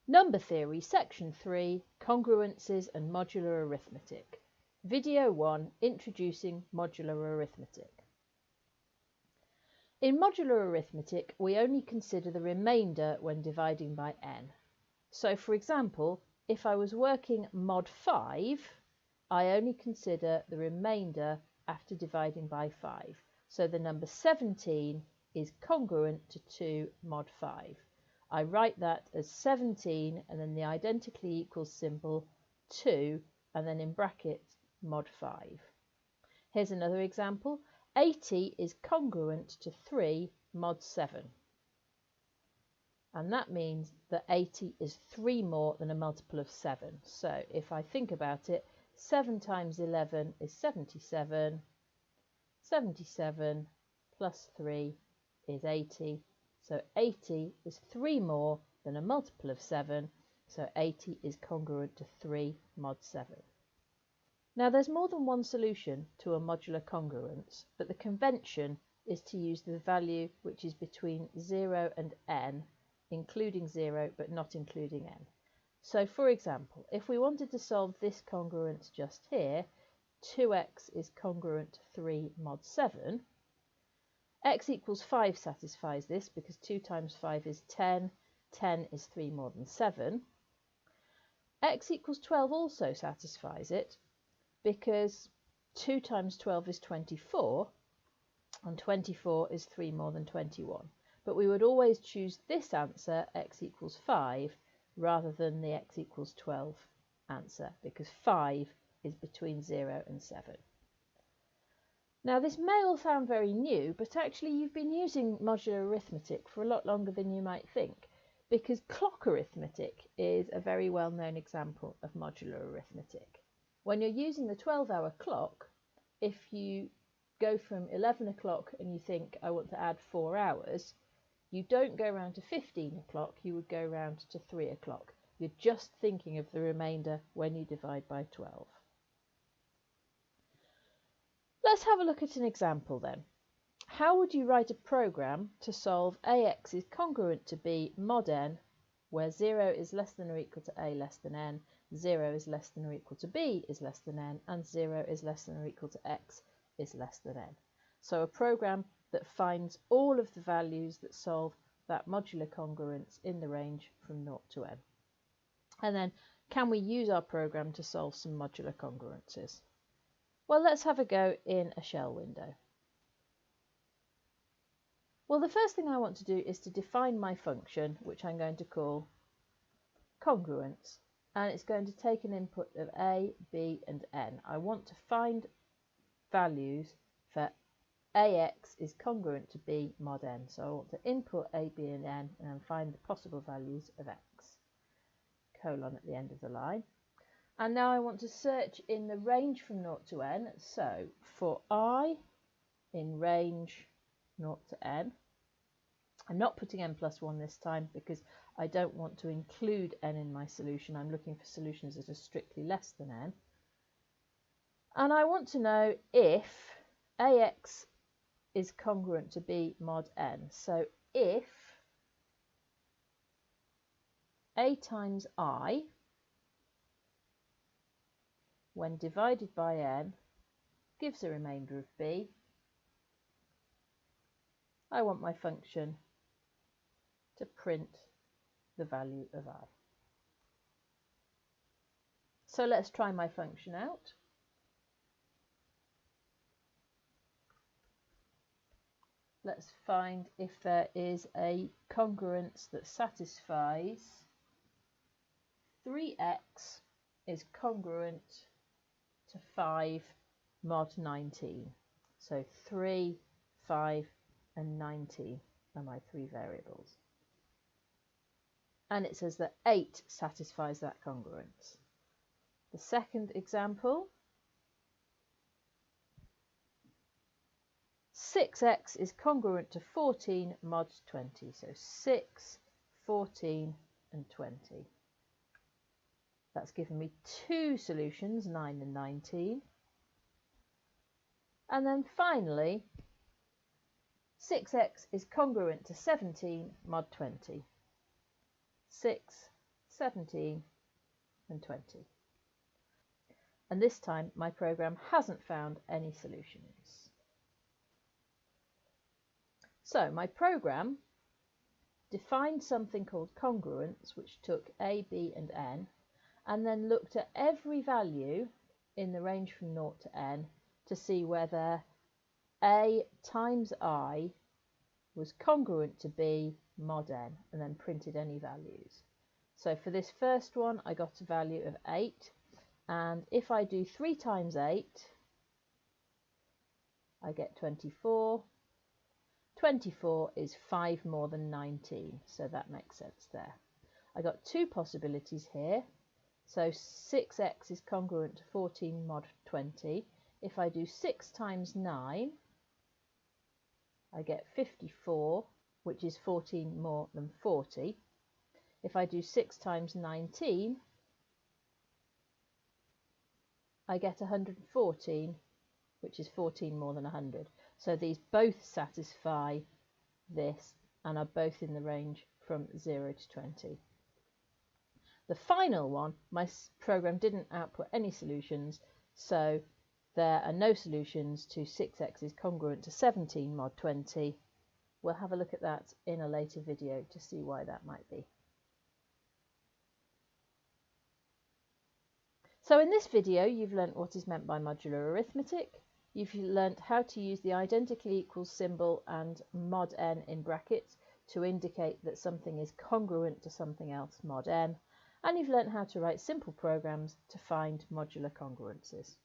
Number Theory, Section 3, Congruences and Modular Arithmetic. Video 1, Introducing Modular Arithmetic. In modular arithmetic, we only consider the remainder when dividing by n. So, for example, if I was working mod 5, I only consider the remainder after dividing by 5. So the number 17 is congruent to 2 mod 5. I write that as 17 and then the identically equals symbol 2 and then in brackets mod 5. Here's another example. 80 is congruent to 3 mod 7. And that means that 80 is 3 more than a multiple of 7. So if I think about it, 7 times 11 is 77. 77 plus 3 is 80. So 80 is 3 more than a multiple of 7. So 80 is congruent to 3 mod 7. Now there's more than one solution to a modular congruence, but the convention is to use the value which is between 0 and n, including 0 but not including n. So for example, if we wanted to solve this congruence just here, 2x is congruent to 3 mod 7, x equals 5 satisfies this because 2 times 5 is 10, 10 is 3 more than 7. X equals 12 also satisfies it because 2 times 12 is 24 and 24 is 3 more than 21. But we would always choose this answer, x equals 5, rather than the x equals 12 answer because 5 is between 0 and 7. Now this may all sound very new, but actually you've been using modular arithmetic for a lot longer than you might think, because clock arithmetic is a very well-known example of modular arithmetic. When you're using the 12-hour clock, if you go from 11 o'clock and you think, I want to add 4 hours, you don't go round to 15 o'clock, you would go round to 3 o'clock. You're just thinking of the remainder when you divide by 12. Let's have a look at an example then. How would you write a program to solve ax is congruent to b mod n, where 0 is less than or equal to a less than n, 0 is less than or equal to b is less than n, and 0 is less than or equal to x is less than n. So a program that finds all of the values that solve that modular congruence in the range from 0 to n. And then, can we use our program to solve some modular congruences? Well, let's have a go in a shell window. Well, the first thing I want to do is to define my function, which I'm going to call congruence. And it's going to take an input of a, b, and n. I want to find values for ax is congruent to b mod n. So I want to input a, b, and n and then find the possible values of x. Colon at the end of the line. And now I want to search in the range from 0 to n. So for I in range 0 to n, I'm not putting n plus 1 this time because I don't want to include n in my solution. I'm looking for solutions that are strictly less than n. And I want to know if ax is congruent to b mod n. So if a times I, when divided by n, gives a remainder of b, I want my function to print the value of I. So let's try my function out. Let's find if there is a congruence that satisfies 3x is congruent to 5 mod 19. So 3, 5 and 19 are my 3 variables. And it says that 8 satisfies that congruence. The second example, 6x is congruent to 14 mod 20. So 6, 14 and 20. That's given me 2 solutions, 9 and 19. And then finally, 6x is congruent to 17 mod 20. 6, 17 and 20. And this time my program hasn't found any solutions. So my program defined something called congruence, which took a, b and n, and then looked at every value in the range from 0 to n to see whether a times I was congruent to b mod n, and then printed any values. So for this first one I got a value of 8, and if I do 3 times 8 I get 24. 24 is 5 more than 19, so that makes sense there. I got two possibilities here. So 6x is congruent to 14 mod 20. If I do 6 times 9, I get 54, which is 14 more than 40. If I do 6 times 19, I get 114, which is 14 more than 100. So these both satisfy this and are both in the range from 0 to 20. The final one, my program didn't output any solutions, so there are no solutions to 6x is congruent to 17 mod 20. We'll have a look at that in a later video to see why that might be. So in this video you've learnt what is meant by modular arithmetic. You've learnt how to use the identically equals symbol and mod n in brackets to indicate that something is congruent to something else mod n, and you've learnt how to write simple programs to find modular congruences.